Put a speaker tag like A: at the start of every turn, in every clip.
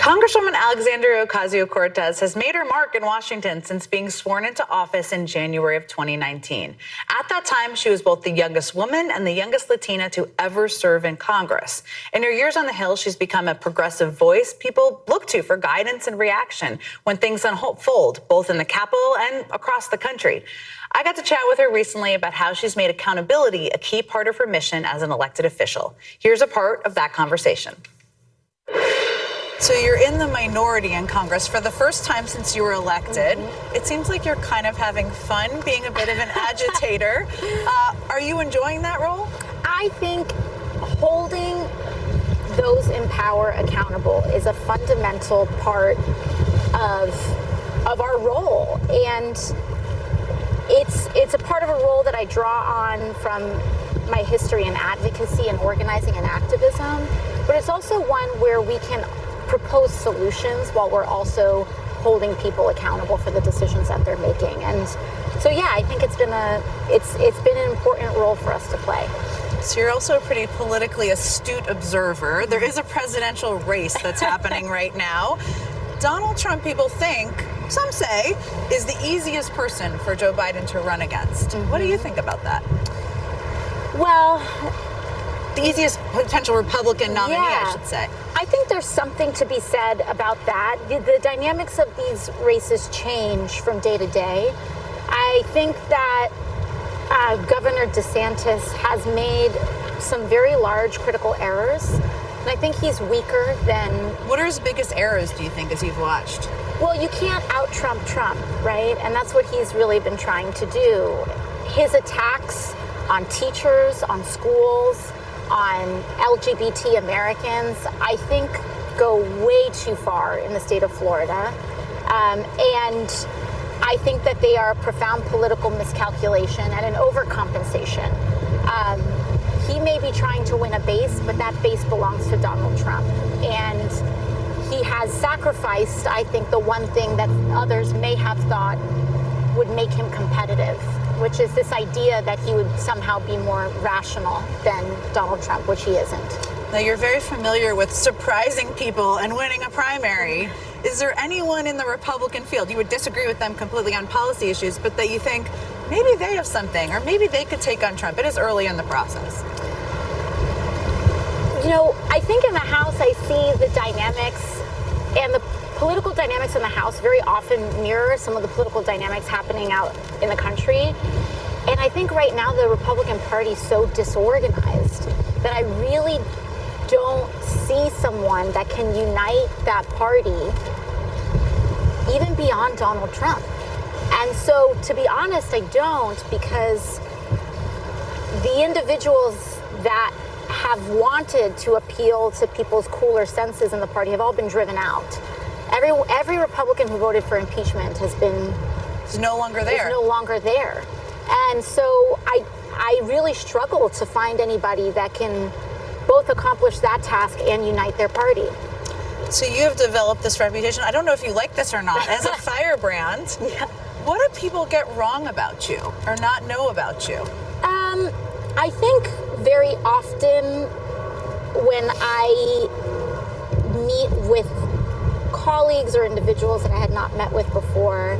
A: Congresswoman Alexandria Ocasio-Cortez has made her mark in Washington since being sworn into office in January of 2019. At that time, she was both the youngest woman and the youngest Latina to ever serve in Congress. In her years on the Hill, she's become a progressive voice people look to for guidance and reaction when things unfold, both in the Capitol and across the country. I got to chat with her recently about how she's made accountability a key part of her mission as an elected official. Here's a part of that conversation. So you're in the minority in Congress for the first time since you were elected. It seems like you're kind of having fun being a bit of an agitator. Are you enjoying that role?
B: I think holding those in power accountable is a fundamental part of our role. And it's a part of a role that I draw on from my history in advocacy and organizing and activism. But it's also one where we can propose solutions while we're also holding people accountable for the decisions that they're making. And so, yeah, I think it's been an important role for us to play.
A: So you're also a pretty politically astute observer. There is a presidential race that's happening right now. Donald Trump, people think, some say, is the easiest person for Joe Biden to run against. What do you think about that?
B: Well,
A: the easiest potential Republican nominee, I should say.
B: I think there's something to be said about that. The dynamics of these races change from day to day. I think that Governor DeSantis has made some very large critical errors, and I think he's weaker than...
A: What are his biggest errors, do you think, as you've watched?
B: Well, you can't out-Trump Trump, right? And that's what he's really been trying to do. His attacks on teachers, on schools, on LGBT Americans, I think go way too far in the state of Florida. And I think that they are a profound political miscalculation and an overcompensation. He may be trying to win a base, but that base belongs to Donald Trump. And he has sacrificed, I think, the one thing that others may have thought would make him competitive, which is this idea that he would somehow be more rational than Donald Trump, which he isn't.
A: Now, you're very familiar with surprising people and winning a primary. Is there anyone in the Republican field, you would disagree with them completely on policy issues, but that you think maybe they have something, or maybe they could take on Trump? It is early in the process.
B: You know, I think in the House, I see the dynamics and the political dynamics in the House very often mirror some of the political dynamics happening out in the country. And I think right now the Republican Party is so disorganized that I really don't see someone that can unite that party even beyond Donald Trump. And so, to be honest, I don't, because the individuals that have wanted to appeal to people's cooler senses in the party have all been driven out. Every Republican who voted for impeachment is
A: no longer there.
B: Is no longer there. And so I really struggle to find anybody that can both accomplish that task and unite their party.
A: So you have developed this reputation, I don't know if you like this or not, as a firebrand.
B: Yeah.
A: What do people get wrong about you or not know about you?
B: I think very often when I meet with colleagues or individuals that I had not met with before,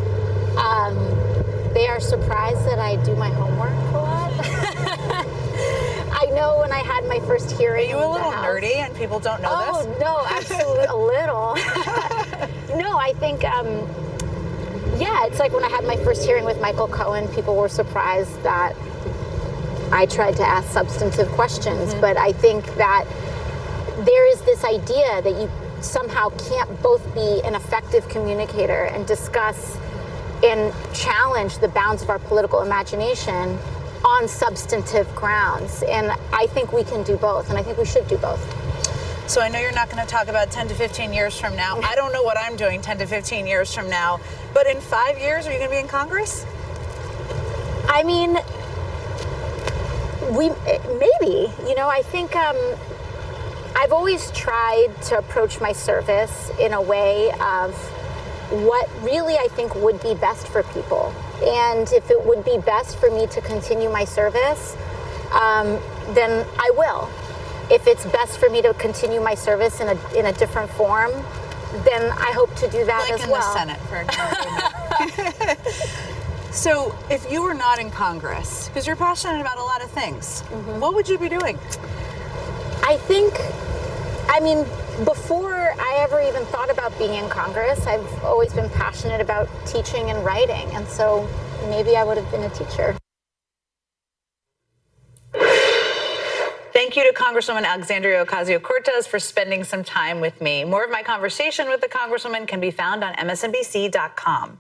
B: they are surprised that I do my homework a lot. I know when I had my first hearing.
A: Are you a little nerdy and people don't know this?
B: Oh, no, absolutely, a little. No, I think, it's like when I had my first hearing with Michael Cohen, people were surprised that I tried to ask substantive questions. But I think that there is this idea that you somehow can't both be an effective communicator and discuss and challenge the bounds of our political imagination on substantive grounds. And I think we can do both, and I think we should do both.
A: So I know you're not going to talk about 10 to 15 years from now. I don't know what I'm doing 10 to 15 years from now. But in 5 years, are you going to be in Congress?
B: I mean, maybe. You know, I think I've always tried to approach my service in a way of what really I think would be best for people. And if it would be best for me to continue my service, then I will. If it's best for me to continue my service in a different form, then I hope to do that
A: like
B: as
A: in
B: well.
A: the Senate, for example. So if you were not in Congress, because you're passionate about a lot of things, what would you be doing?
B: I mean, before I ever even thought about being in Congress, I've always been passionate about teaching and writing. And so maybe I would have been a teacher.
A: Thank you to Congresswoman Alexandria Ocasio-Cortez for spending some time with me. More of my conversation with the Congresswoman can be found on msnbc.com.